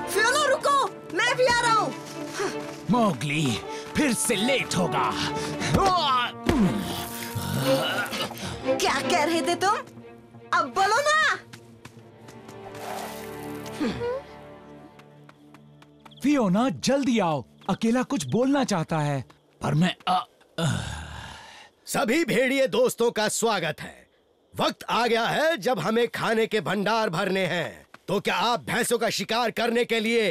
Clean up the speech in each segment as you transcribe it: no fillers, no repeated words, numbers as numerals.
Fiona रुको, मैं भी आ रहा हूँ। मोगली, फिर से लेट होगा। क्या कह रहे थे तुम? अब बोलो ना। फियोना जल्दी आओ, अकेला कुछ बोलना चाहता है। पर मैं सभी भेड़िए दोस्तों का स्वागत है। वक्त आ गया है जब हमें खाने के भंडार भरने हैं। तो क्या आप भैंसों का शिकार करने के लिए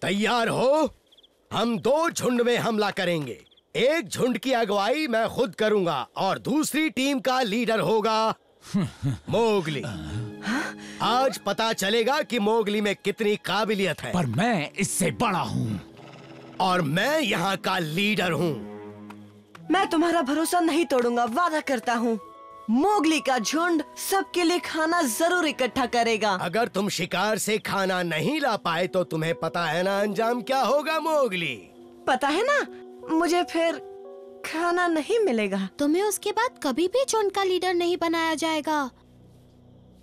तैयार हो? हम 2 झुंड में हमला करेंगे। एक झुंड की अगुवाई मैं खुद करूंगा और दूसरी टीम का लीडर होगा मोगली। आज पता चलेगा कि मोगली में कितनी काबिलियत है। पर मैं इससे बड़ा हूँ और मैं यहाँ का लीडर हूँ। मैं तुम्हारा भरोसा नहीं तोड़ूंगा, वादा करता हूँ। मोगली का झुंड सबके लिए खाना जरूर इकट्ठा करेगा। अगर तुम शिकार से खाना नहीं ला पाए तो तुम्हें पता है ना अंजाम क्या होगा मोगली? पता है ना, मुझे फिर खाना नहीं मिलेगा। तुम्हें उसके बाद कभी भी झुंड का लीडर नहीं बनाया जाएगा।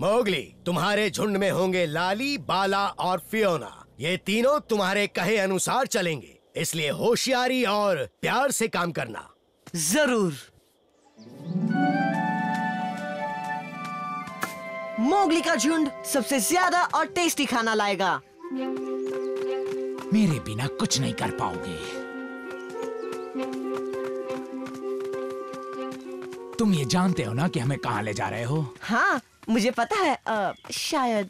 मोगली, तुम्हारे झुंड में होंगे लाली, बाला और फियोना। ये तीनों तुम्हारे कहे अनुसार चलेंगे, इसलिए होशियारी और प्यार से काम करना। जरूर। मोगली का झुंड सबसे ज्यादा और टेस्टी खाना लाएगा। मेरे बिना कुछ नहीं कर पाओगे। तुम ये जानते हो ना कि हमें कहाँ ले जा रहे हो? हाँ, मुझे पता है। शायद।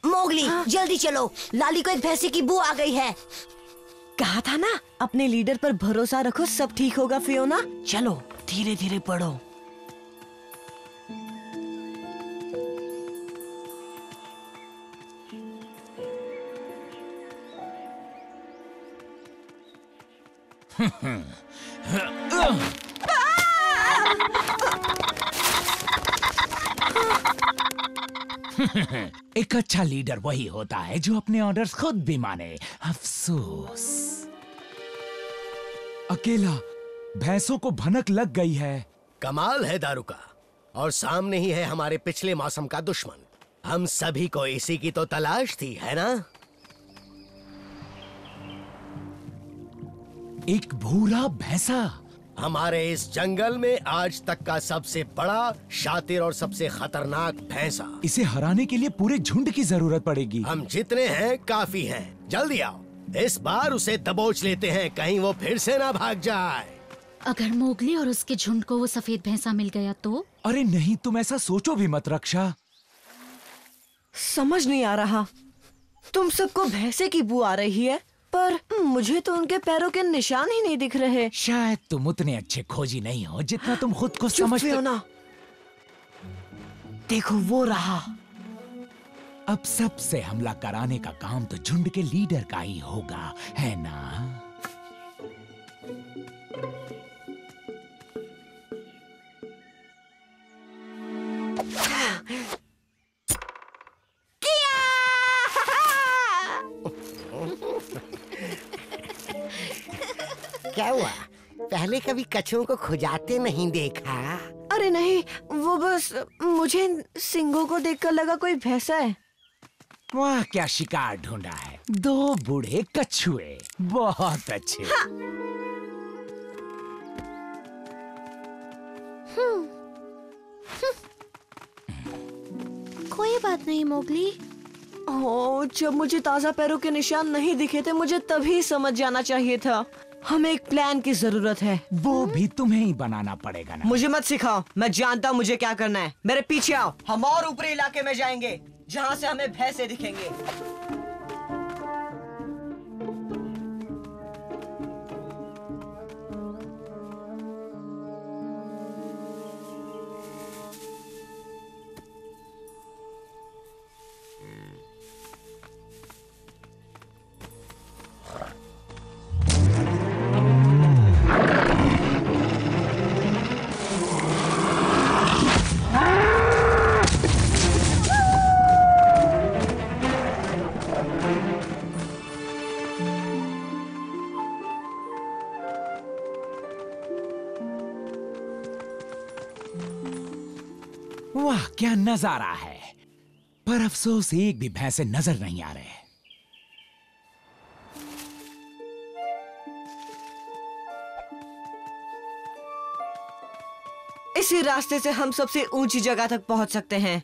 मोगली, जल्दी चलो, लाली को एक भैंसे की बू आ गई है। कहा था ना, अपने लीडर पर भरोसा रखो, सब ठीक होगा फियोना। चलो धीरे धीरे पढ़ो। एक अच्छा लीडर वही होता है जो अपने ऑर्डर्स खुद भी माने। अफसोस, अकेला भैंसों को भनक लग गई है। कमाल है दारुका, और सामने ही है हमारे पिछले मौसम का दुश्मन। हम सभी को इसी की तो तलाश थी, है ना? एक भूरा भैंसा हमारे इस जंगल में आज तक का सबसे बड़ा, शातिर और सबसे खतरनाक भैंसा। इसे हराने के लिए पूरे झुंड की जरूरत पड़ेगी। हम जितने हैं काफी हैं। जल्दी आओ, इस बार उसे दबोच लेते हैं, कहीं वो फिर से ना भाग जाए। अगर मोगली और उसके झुंड को वो सफेद भैंसा मिल गया तो? अरे नहीं, तुम ऐसा सोचो भी मत रक्षा। समझ नहीं आ रहा, तुम सबको भैंसे की बू आ रही है, पर मुझे तो उनके पैरों के निशान ही नहीं दिख रहे। शायद तुम उतने अच्छे खोजी नहीं हो जितना तुम खुद को समझते हो ना। देखो वो रहा। अब सबसे हमला कराने का काम तो झुंड के लीडर का ही होगा, है ना? क्या हुआ? पहले कभी कछुओं को खुजाते नहीं देखा? अरे नहीं, वो बस मुझे सिंगों को देखकर लगा कोई भैंसा है। वाह, क्या शिकार ढूंढा है। 2 बूढ़े कछुए, बहुत अच्छे। हाँ। कोई बात नहीं मोगली। ओह, जब मुझे ताजा पैरों के निशान नहीं दिखे थे, मुझे तभी समझ जाना चाहिए था। हमें एक प्लान की जरूरत है। वो भी तुम्हें ही बनाना पड़ेगा ना। मुझे मत सिखाओ, मैं जानता हूँ मुझे क्या करना है। मेरे पीछे आओ, हम और ऊपरी इलाके में जाएंगे जहाँ से हमें भैंसे दिखेंगे। वाह क्या नजारा है, पर अफसोस एक भी भैंसे नजर नहीं आ रहे। इसी रास्ते से हम सबसे ऊंची जगह तक पहुंच सकते हैं।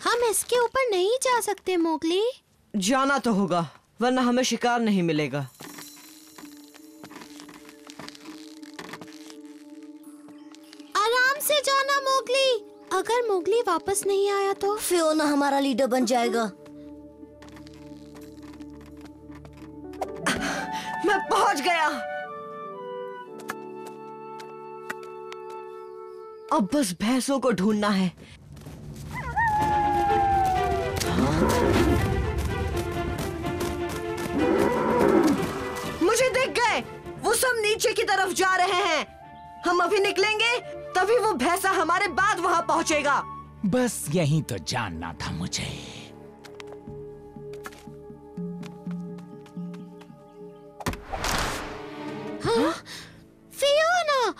हम इसके ऊपर नहीं जा सकते मोगली। जाना तो होगा, वरना हमें शिकार नहीं मिलेगा। आराम से जाना मोगली। अगर मोगली वापस नहीं आया तो फियोना हमारा लीडर बन जाएगा। मैं पहुंच गया। अब बस भैंसों को ढूंढना है। मुझे दिख गए, वो सब नीचे की तरफ जा रहे हैं। हम अभी निकलेंगे तभी वो भैंसा हमारे बाद वहां पहुंचेगा। बस यही तो जानना था मुझे। हाँ? फियोना,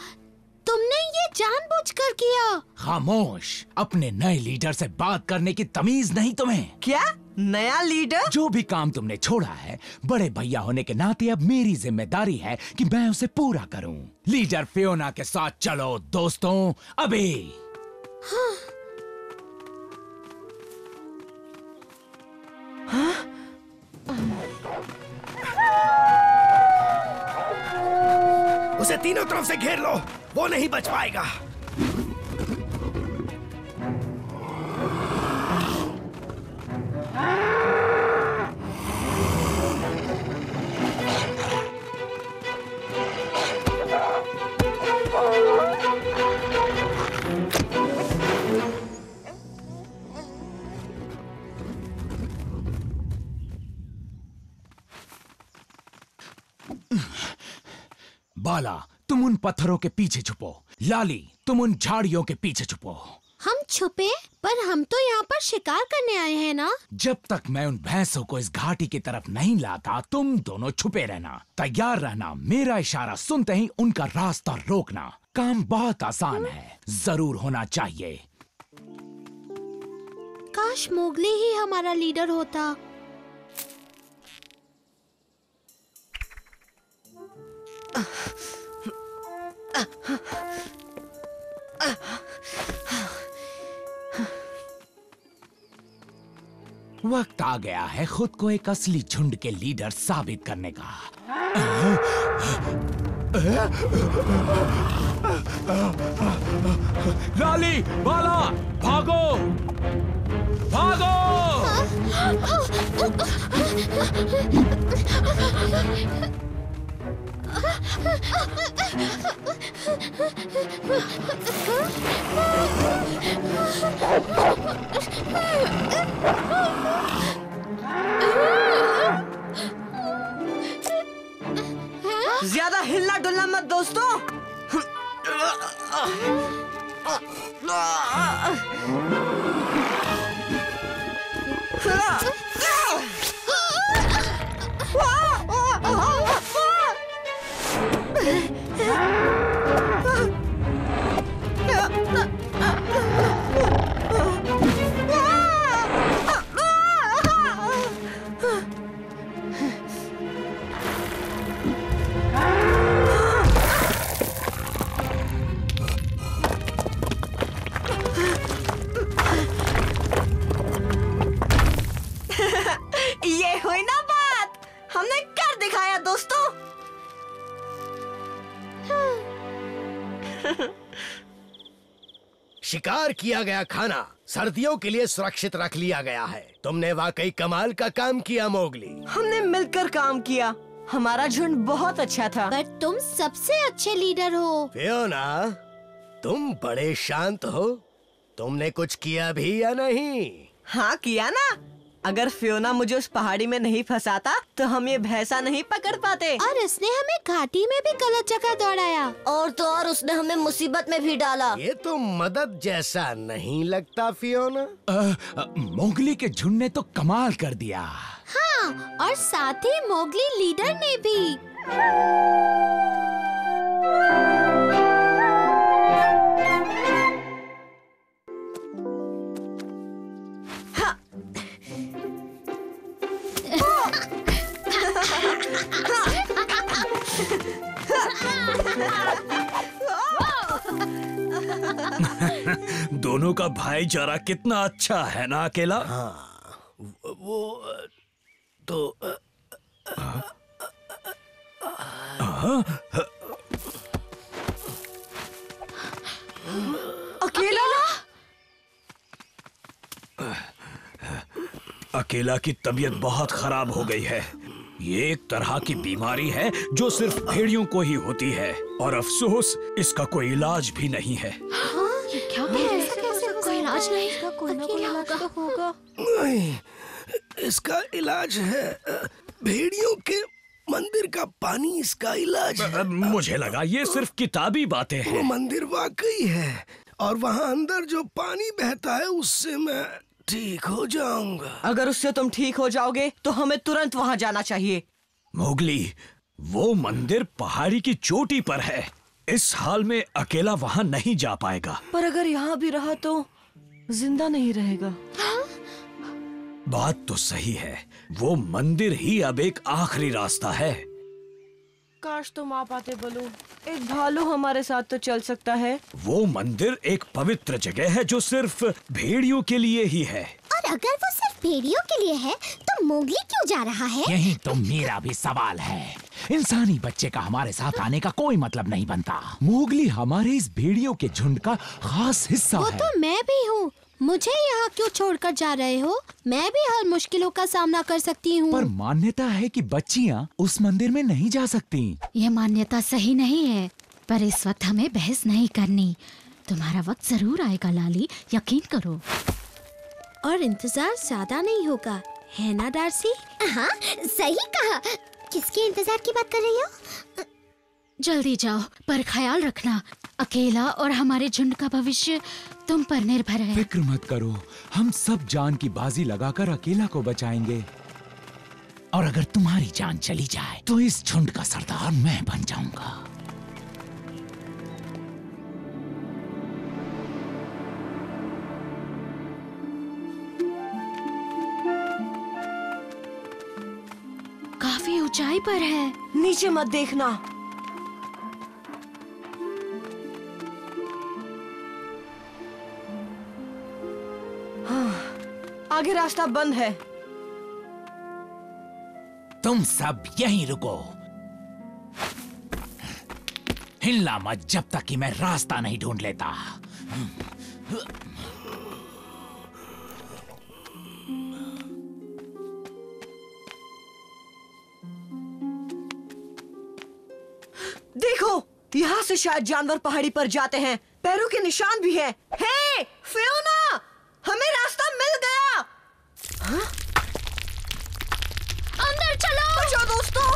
तुमने ये जानबूझकर किया। खामोश, अपने नए लीडर से बात करने की तमीज नहीं तुम्हें? क्या नया लीडर? जो भी काम तुमने छोड़ा है, बड़े भैया होने के नाते अब मेरी जिम्मेदारी है कि मैं उसे पूरा करूं। लीडर फियोना के साथ चलो दोस्तों, अभी। हाँ। उसे तीनों तरफ से घेर लो, वो नहीं बच पाएगा। बाला, तुम उन पत्थरों के पीछे छुपो। लाली, तुम उन झाड़ियों के पीछे छुपो। हम छुपे? पर हम तो यहाँ पर शिकार करने आए हैं ना। जब तक मैं उन भैंसों को इस घाटी की तरफ नहीं लाता, तुम दोनों छुपे रहना, तैयार रहना। मेरा इशारा सुनते ही उनका रास्ता रोकना। काम बहुत आसान है, जरूर होना चाहिए। काश मोगली ही हमारा लीडर होता। वक्त आ गया है खुद को एक असली झुंड के लीडर साबित करने का। लाली, बाला, भागो, भागो! ज्यादा हिलना डुलना मत दोस्तों। ये हुई ना बात, हमने कर दिखाया दोस्तों। शिकार किया गया खाना सर्दियों के लिए सुरक्षित रख लिया गया है। तुमने वाकई कमाल का काम किया मोगली। हमने मिलकर काम किया, हमारा झुंड बहुत अच्छा था। पर तुम सबसे अच्छे लीडर हो। फियोना, तुम बड़े शांत हो। तुमने कुछ किया भी या नहीं? हाँ किया ना। अगर फियोना मुझे उस पहाड़ी में नहीं फंसाता तो हम ये भैंसा नहीं पकड़ पाते। और इसने हमें घाटी में भी गलत जगह दौड़ाया। और तो और उसने हमें मुसीबत में भी डाला। ये तो मदद जैसा नहीं लगता फियोना। मोगली के झुंड ने तो कमाल कर दिया। हाँ, और साथ ही मोगली लीडर ने भी। दोनों का भाईचारा कितना अच्छा है ना अकेला। वो तो अकेला? अकेला की तबीयत बहुत खराब हो गई है। ये एक तरह की बीमारी है जो सिर्फ भेड़ियों को ही होती है और अफसोस इसका कोई इलाज भी नहीं है। क्या कोई इलाज नहीं? कोई ना कोई इलाज तो होगा। नहीं, इसका इलाज है भेड़ियों के मंदिर का पानी, इसका इलाज है। मुझे लगा ये सिर्फ किताबी बातें वो हैं। मंदिर वाकई है और वहाँ अंदर जो पानी बहता है उससे मैं ठीक हो जाऊंगा। अगर उससे तुम ठीक हो जाओगे तो हमें तुरंत वहाँ जाना चाहिए। मोगली, वो मंदिर पहाड़ी की चोटी पर है। इस हाल में अकेला वहाँ नहीं जा पाएगा। पर अगर यहाँ भी रहा तो जिंदा नहीं रहेगा। बात तो सही है, वो मंदिर ही अब एक आखिरी रास्ता है। काश तुम आ पाते बलू। एक भालू हमारे साथ तो चल सकता है। वो मंदिर एक पवित्र जगह है जो सिर्फ भेड़ियों के लिए ही है। और अगर वो सिर्फ भेड़ियों के लिए है तो मोगली क्यों जा रहा है? यही तो मेरा भी सवाल है। इंसानी बच्चे का हमारे साथ आने का कोई मतलब नहीं बनता। मोगली हमारे इस भेड़ियों के झुंड का खास हिस्सा वो है। तो मैं भी हूँ। मुझे यहाँ क्यों छोड़कर जा रहे हो? मैं भी हर मुश्किलों का सामना कर सकती हूँ। पर मान्यता है कि बच्चियाँ उस मंदिर में नहीं जा सकती। ये मान्यता सही नहीं है, पर इस वक्त हमें बहस नहीं करनी। तुम्हारा वक्त जरूर आएगा लाली, यकीन करो। और इंतजार ज्यादा नहीं होगा, है ना डार्सी? हाँ, सही कहा। किसके इंतजार की बात कर रही हो? जल्दी जाओ, पर ख्याल रखना अकेला और हमारे झुंड का भविष्य तुम पर निर्भर है। फिक्र मत करो, हम सब जान की बाजी लगाकर अकेला को बचाएंगे। और अगर तुम्हारी जान चली जाए तो इस झुंड का सरदार मैं बन जाऊंगा। काफी ऊंचाई पर है। नीचे मत देखना। आगे रास्ता बंद है। तुम सब यहीं रुको, हिलना मत जब तक कि मैं रास्ता नहीं ढूंढ लेता। देखो, यहाँ से शायद जानवर पहाड़ी पर जाते हैं। पैरों के निशान भी हैं। हे, फियोना, हमें रास्ता मिल गया। हाँ? अंदर चलो। बचाओ दोस्तों।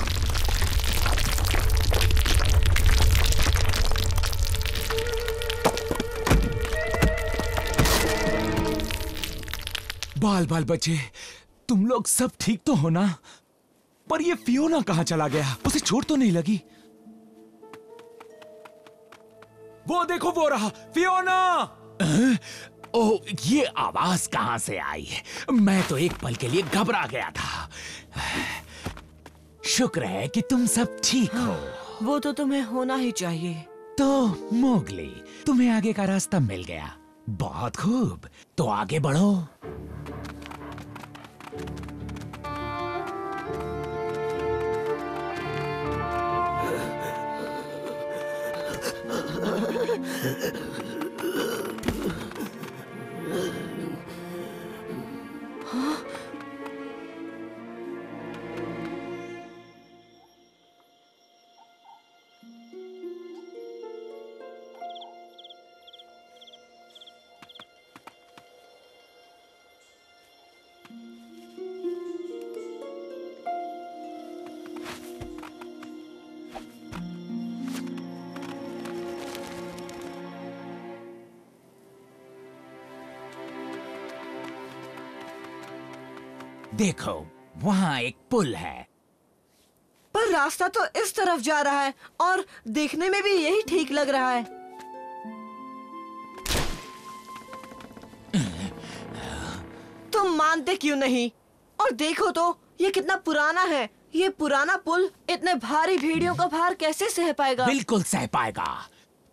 बाल बाल बचे, तुम लोग सब ठीक तो हो ना? पर ये फियोना कहाँ चला गया? उसे चोट तो नहीं लगी? वो देखो, वो रहा फियोना। ओ, ये आवाज कहां से आई? मैं तो एक पल के लिए घबरा गया था। शुक्र है कि तुम सब ठीक हो। वो तो तुम्हें होना ही चाहिए। तो मोगली, तुम्हें आगे का रास्ता मिल गया। बहुत खूब, तो आगे बढ़ो। देखो, वहाँ एक पुल है। पर रास्ता तो इस तरफ जा रहा है और देखने में भी यही ठीक लग रहा है। तुम मानते क्यों नहीं? और देखो तो, ये कितना पुराना है। ये पुराना पुल इतने भारी भेड़ियों का भार कैसे सह पाएगा? बिल्कुल सह पाएगा।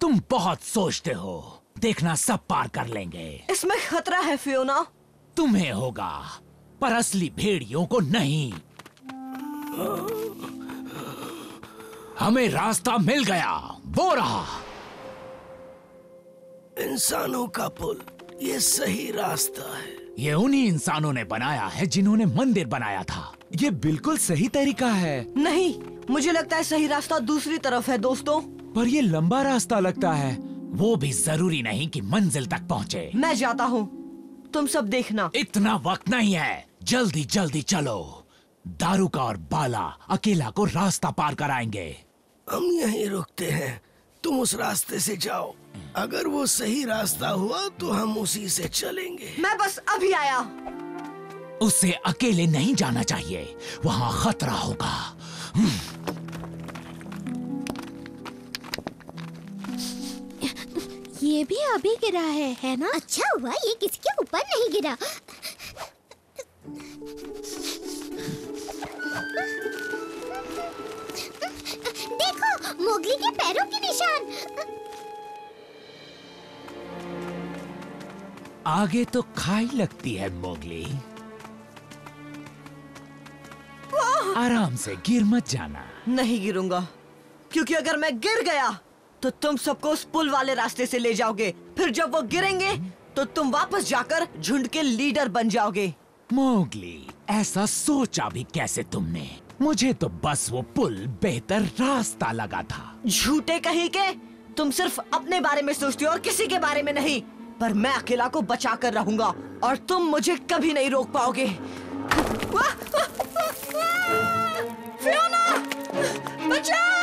तुम बहुत सोचते हो। देखना सब पार कर लेंगे। इसमें खतरा है फियोना। तुम्हें होगा, पर असली भेड़ियों को नहीं। हमें रास्ता मिल गया, वो रहा। इंसानों का पुल, ये सही रास्ता है। ये उन्हीं इंसानों ने बनाया है जिन्होंने मंदिर बनाया था। ये बिल्कुल सही तरीका है। नहीं, मुझे लगता है सही रास्ता दूसरी तरफ है दोस्तों। पर ये लंबा रास्ता लगता है। वो भी जरूरी नहीं कि मंजिल तक पहुँचे। मैं जाता हूँ, तुम सब देखना। इतना वक्त नहीं है, जल्दी जल्दी चलो। दारुका और बाला अकेला को रास्ता पार कराएंगे। हम यहीं रुकते हैं, तुम उस रास्ते से जाओ। अगर वो सही रास्ता हुआ तो हम उसी से चलेंगे। मैं बस अभी आया। उसे अकेले नहीं जाना चाहिए, वहाँ खतरा होगा। ये भी अभी गिरा है ना? अच्छा हुआ ये किसके ऊपर नहीं गिरा। देखो, मोगली के पैरों के निशान। आगे तो खाई लगती है मोगली। आराम से, गिर मत जाना। नहीं गिरूंगा, क्योंकि अगर मैं गिर गया तो तुम सबको उस पुल वाले रास्ते से ले जाओगे। फिर जब वो गिरेंगे तो तुम वापस जाकर झुंड के लीडर बन जाओगे। मोगली, ऐसा सोचा भी कैसे तुमने? मुझे तो बस वो पुल बेहतर रास्ता लगा था। झूठे कहीं के, तुम सिर्फ अपने बारे में सोचते हो और किसी के बारे में नहीं। पर मैं अकेला को बचा कर रहूंगा और तुम मुझे कभी नहीं रोक पाओगे। फियोना, बचाओ!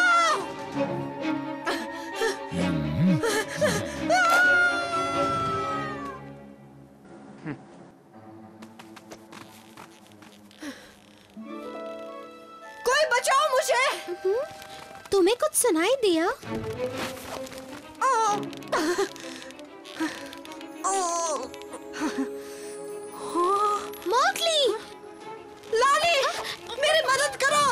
कोई बचाओ मुझे! तुम्हें कुछ सुनाई दिया? मोगली! लाली, मेरी मदद करो!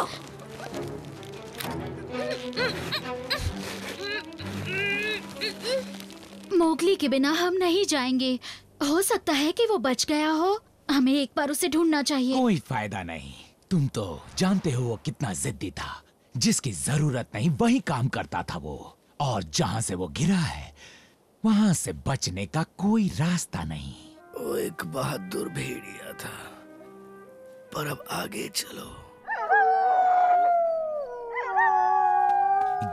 मोगली के बिना हम नहीं जाएंगे। हो सकता है कि वो बच गया हो। हमें एक बार उसे ढूंढना चाहिए। कोई फायदा नहीं। तुम तो जानते हो वो कितना जिद्दी था। जिसकी जरूरत नहीं वही काम करता था वो। और जहाँ से वो गिरा है वहाँ से बचने का कोई रास्ता नहीं। वो एक बहादुर भेड़िया था। पर अब आगे चलो।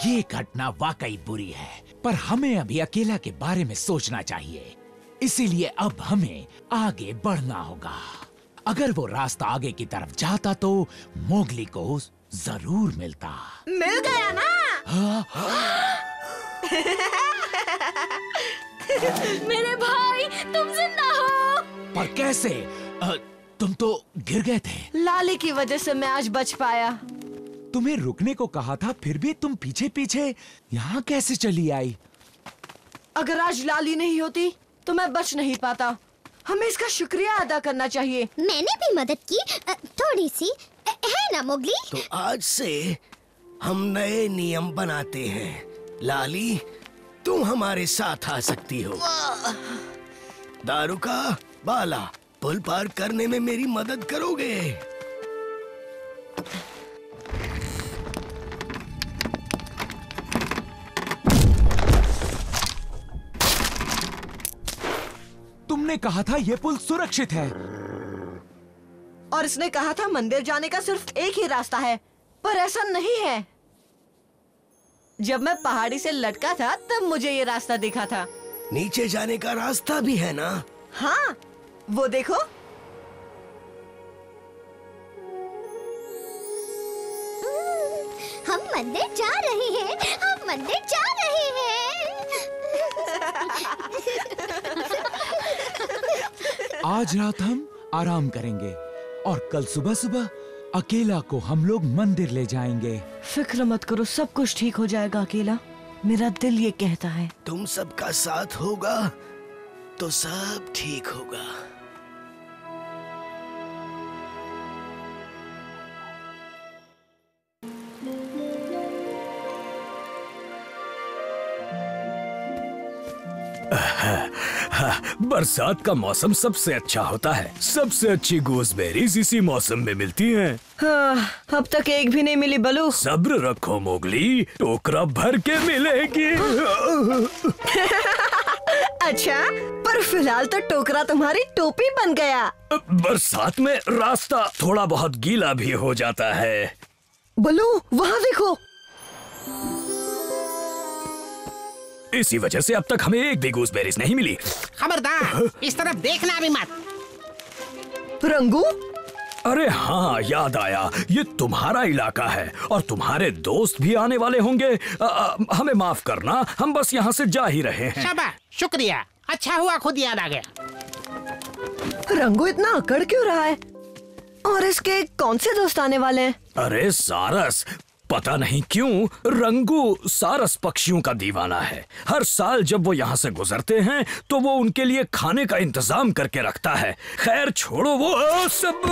ये घटना वाकई बुरी है, पर हमें अभी अकेला के बारे में सोचना चाहिए। इसीलिए अब हमें आगे बढ़ना होगा। अगर वो रास्ता आगे की तरफ जाता तो मोगली को जरूर मिलता। मिल गया ना? मेरे भाई, तुम जिंदा हो। पर कैसे? तुम तो गिर गए थे। लाली की वजह से मैं आज बच पाया। तुम्हें रुकने को कहा था, फिर भी तुम पीछे पीछे यहाँ कैसे चली आई? अगर आज लाली नहीं होती तो मैं बच नहीं पाता। हमें इसका शुक्रिया अदा करना चाहिए। मैंने भी मदद की, थोड़ी सी, है ना मोगली? तो आज से हम नए नियम बनाते हैं। लाली, तुम हमारे साथ आ सकती हो। दारुका, बाला, पुल पार करने में मेरी मदद करोगे? तुमने कहा था ये पुल सुरक्षित है। और इसने कहा था मंदिर जाने का सिर्फ एक ही रास्ता है, पर ऐसा नहीं है। जब मैं पहाड़ी से लटका था तब मुझे ये रास्ता दिखा था। नीचे जाने का रास्ता भी है ना? हाँ, वो देखो। हम मंदिर जा रहे हैं, हम मंदिर जा रहे हैं। आज रात हम आराम करेंगे और कल सुबह सुबह अकेला को हम लोग मंदिर ले जाएंगे। फिक्र मत करो, सब कुछ ठीक हो जाएगा अकेला। मेरा दिल ये कहता है। तुम सबका साथ होगा तो सब ठीक होगा। बरसात का मौसम सबसे अच्छा होता है। सबसे अच्छी गूसबेरीज इसी मौसम में मिलती हैं। हाँ, अब तक एक भी नहीं मिली बलू। सब्र रखो मोगली, टोकरा भर के मिलेगी। अच्छा, पर फिलहाल तो टोकरा तुम्हारी टोपी बन गया। बरसात में रास्ता थोड़ा बहुत गीला भी हो जाता है। बलू, वहाँ देखो। इसी वजह से अब तक हमें एक भी गूसबेरीज नहीं मिली। खबरदार, इस तरफ देखना भी मत। रंगू, अरे हाँ, याद आया, ये तुम्हारा इलाका है और तुम्हारे दोस्त भी आने वाले होंगे। हमें माफ करना, हम बस यहाँ से जा ही रहे हैं। शाबाश, शुक्रिया, अच्छा हुआ खुद याद आ गया। रंगू इतना अकड़ क्यों रहा है? और इसके कौन से दोस्त आने वाले हैं? अरे सारस, पता नहीं क्यों रंगू सारस पक्षियों का दीवाना है। हर साल जब वो यहाँ से गुजरते हैं तो वो उनके लिए खाने का इंतजाम करके रखता है। खैर छोड़ो वो सब।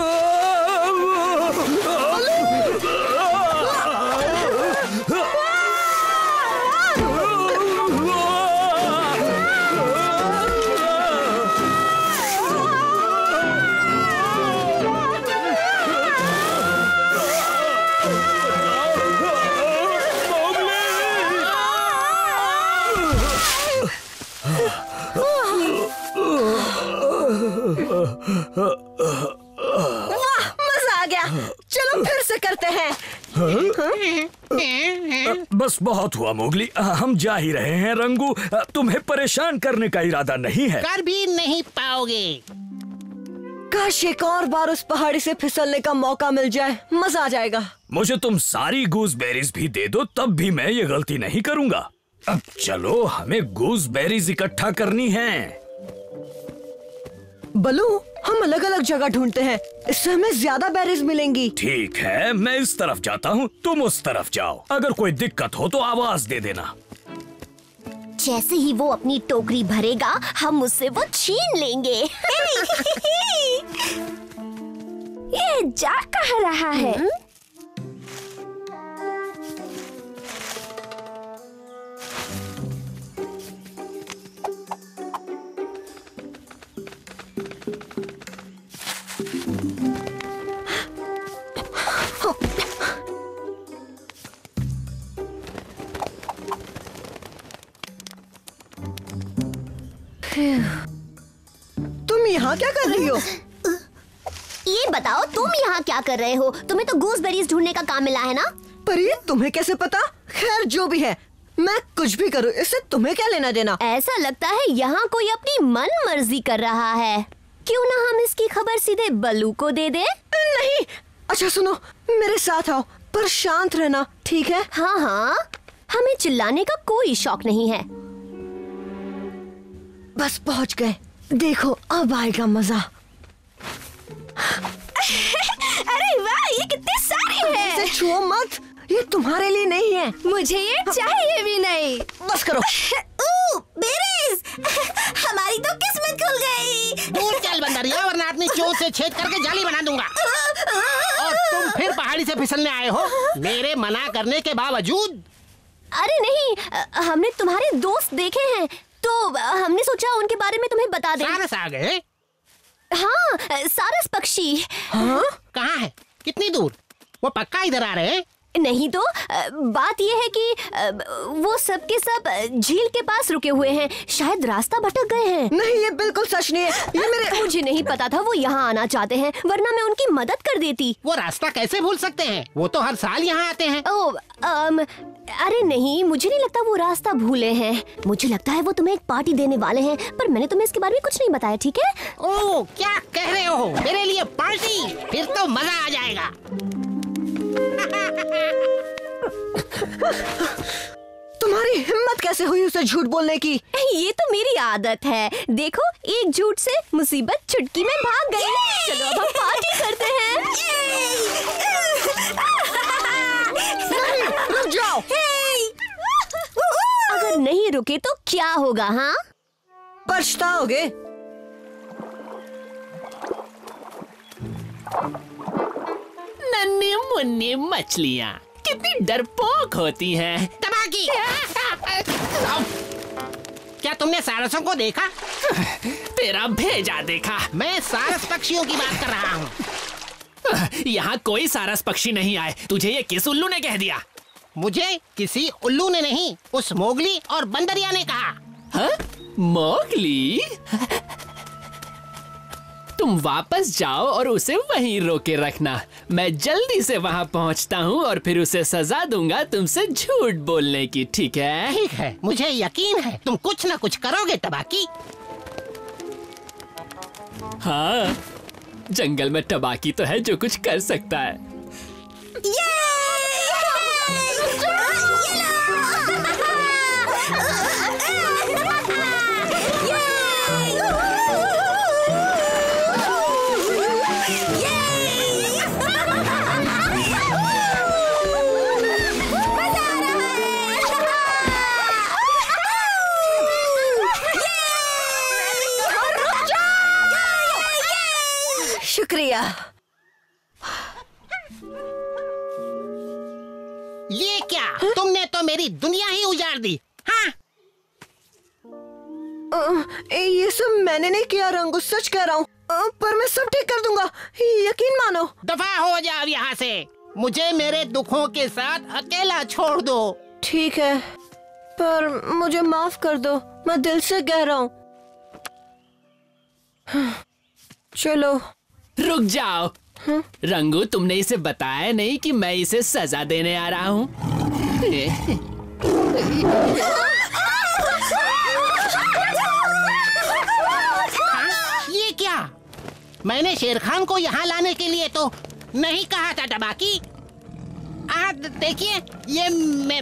वाह, मजा आ गया। चलो फिर से करते हैं। बस बहुत हुआ मोगली, हम जा ही रहे हैं। रंगू, तुम्हें परेशान करने का इरादा नहीं है। कर भी नहीं पाओगे। काश एक और बार उस पहाड़ी से फिसलने का मौका मिल जाए, मजा आ जाएगा। मुझे तुम सारी गूसबेरीज भी दे दो, तब भी मैं ये गलती नहीं करूंगा। अब चलो, हमें गूसबेरीज इकट्ठा करनी है। बलू, हम अलग अलग जगह ढूंढते हैं, इससे हमें ज्यादा बेरीज मिलेंगी। ठीक है, मैं इस तरफ जाता हूँ, तुम उस तरफ जाओ। अगर कोई दिक्कत हो तो आवाज दे देना। जैसे ही वो अपनी टोकरी भरेगा, हम उससे वो छीन लेंगे। ये जा कहाँ रहा है? तुम यहाँ क्या कर रही हो? ये बताओ, तुम यहाँ क्या कर रहे हो? तुम्हें तो गूसबेरीज ढूंढने का काम मिला है ना? पर ये तुम्हें कैसे पता? खैर जो भी है, मैं कुछ भी करूँ, इससे तुम्हें क्या लेना देना? ऐसा लगता है यहाँ कोई अपनी मन मर्जी कर रहा है। क्यों ना हम इसकी खबर सीधे बल्लू को दे दे? नहीं। अच्छा सुनो, मेरे साथ आओ, पर शांत रहना, ठीक है? हाँ हाँ, हमें चिल्लाने का कोई शौक नहीं है। बस पहुँच गए। देखो, अब आएगा मजा। अरे वाह, ये कितने सारे हैं। इसे छुओ मत, ये तुम्हारे लिए नहीं है। मुझे ये चाहिए भी नहीं। बस करो। बेरीज, हमारी तो किस्मत खुल गई। दूर चल बंदरिया, वरना अपनी चोट से छेद करके जाली बना दूंगा। और तुम फिर पहाड़ी से फिसलने आए हो, मेरे मना करने के बावजूद? अरे नहीं, हमने तुम्हारे दोस्त देखे हैं, तो हमने सोचा उनके बारे में तुम्हें बता दें। सारस आ गए? हाँ, सारस पक्षी। हाँ? कहाँ है? कितनी दूर? वो पक्का इधर आ रहे हैं? नहीं तो बात यह है कि वो सब के सब झील के पास रुके हुए हैं। शायद रास्ता भटक गए हैं। नहीं, ये बिल्कुल सच नहीं है। ये मेरे मुझे नहीं पता था वो यहाँ आना चाहते हैं, वरना मैं उनकी मदद कर देती। वो रास्ता कैसे भूल सकते हैं? वो तो हर साल यहाँ आते हैं। अरे नहीं, मुझे नहीं लगता वो रास्ता भूले हैं। मुझे लगता है वो तुम्हें एक पार्टी देने वाले हैं, पर मैंने तुम्हें इसके बारे में कुछ नहीं बताया, ठीक है? ओह, क्या कह रहे हो? मेरे लिए पार्टी? फिर तो मजा आ जाएगा। तुम्हारी हिम्मत कैसे हुई उसे झूठ बोलने की? ये तो मेरी आदत है। देखो, एक झूठ से मुसीबत चुटकी में भाग गई। चलो अब हम पार्टी करते हैं। नहीं, रुक जाओ। अगर नहीं रुके तो क्या होगा? हाँ, पछताओगे। नन्ही मुन्नी मछलियाँ कितनी डरपोक होती हैं। तबाकी! क्या तुमने सारसों को देखा? तेरा भेजा देखा। मैं सारस पक्षियों की बात कर रहा हूँ। यहाँ कोई सारस पक्षी नहीं आए। तुझे ये किस उल्लू ने कह दिया? मुझे किसी उल्लू ने नहीं, उस मोगली और बंदरिया ने कहा। हाँ? मोगली? तुम वापस जाओ और उसे वहीं रोके रखना। मैं जल्दी से वहाँ पहुँचता हूँ और फिर उसे सजा दूंगा तुमसे झूठ बोलने की। ठीक है? ठीक है, मुझे यकीन है तुम कुछ न कुछ करोगे टबाकी। हाँ, जंगल में टबाकी तो है जो कुछ कर सकता है। शुक्रिया। ये क्या? तुमने तो मेरी दुनिया ही उजाड़ दी। हाँ? ये सब मैंने नहीं किया रंगू, सच कह रहा हूँ। पर मैं सब ठीक कर दूंगा, यकीन मानो। दफा हो जाओ यहाँ से। मुझे मेरे दुखों के साथ अकेला छोड़ दो। ठीक है, पर मुझे माफ कर दो, मैं दिल से कह रहा हूँ। चलो। रुक जाओ। रंगू, तुमने इसे बताया नहीं कि मैं इसे सजा देने आ रहा हूँ। ये क्या? मैंने शेर खान को यहाँ लाने के लिए तो नहीं कहा था टबाकी। देखिए, ये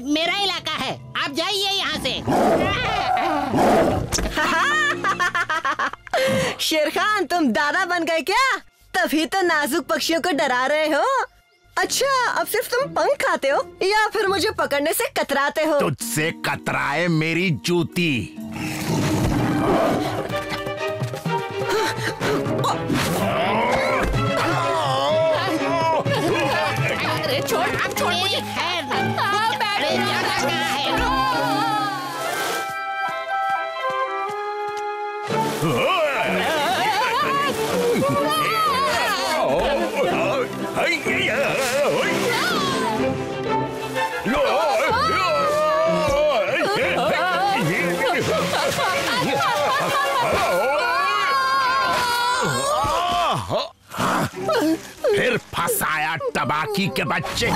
मेरा इलाका है, आप जाइए यहाँ से। शेर खान, तुम दादा बन गए क्या? तभी तो नाजुक पक्षियों को डरा रहे हो। अच्छा, अब सिर्फ तुम पंख खाते हो या फिर मुझे पकड़ने से कतराते हो? तुझसे कतराए मेरी जूती। अरे छोड़, आप छोड़ मुझे। फिर फंसाया टबाकी के बच्चे।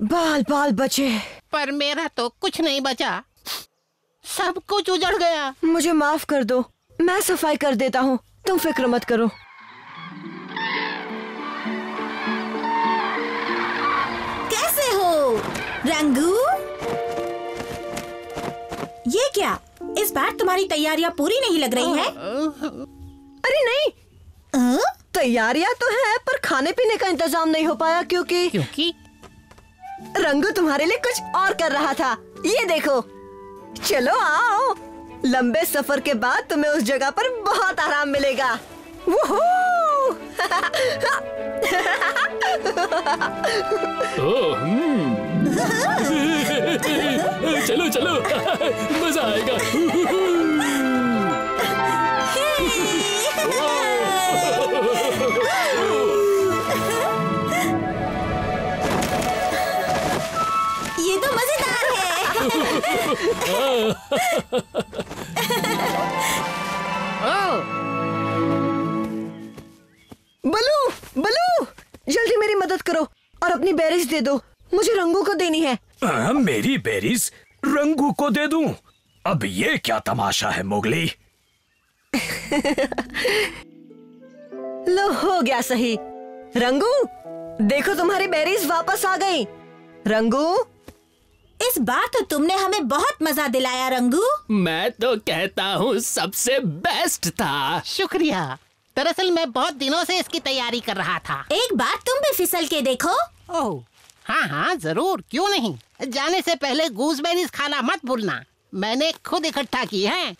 बाल बाल बचे, पर मेरा तो कुछ नहीं बचा, सब कुछ उजड़ गया। मुझे माफ कर दो, मैं सफाई कर देता हूँ, तुम फिक्र मत करो। कैसे हो रंगू? ये क्या, इस बार तुम्हारी तैयारियां पूरी नहीं लग रही हैं? अरे नहीं, तैयारियां तो है पर खाने पीने का इंतजाम नहीं हो पाया क्योंकि रंगू तुम्हारे लिए कुछ और कर रहा था। ये देखो, चलो आओ, लंबे सफर के बाद तुम्हें उस जगह पर बहुत आराम मिलेगा। वूहू! चलो चलो, मजा आएगा। ये तो मजेदार है। बलू, बलू, जल्दी मेरी मदद करो और अपनी बेरीज दे दो, मुझे रंगू को देनी है। मेरी बेरीज रंगू को दे दूं? अब ये क्या तमाशा है मोगली? लो, हो गया सही। रंगू, देखो तुम्हारी बेरीज वापस आ गई। रंगू, इस बार तो तुमने हमें बहुत मजा दिलाया रंगू। मैं तो कहता हूँ सबसे बेस्ट था। शुक्रिया। दरअसल मैं बहुत दिनों से इसकी तैयारी कर रहा था। एक बार तुम भी फिसल के देखो। ओह, हाँ हाँ जरूर, क्यों नहीं। जाने से पहले गूसबेरीज खाना मत भूलना, मैंने खुद इकट्ठा की है।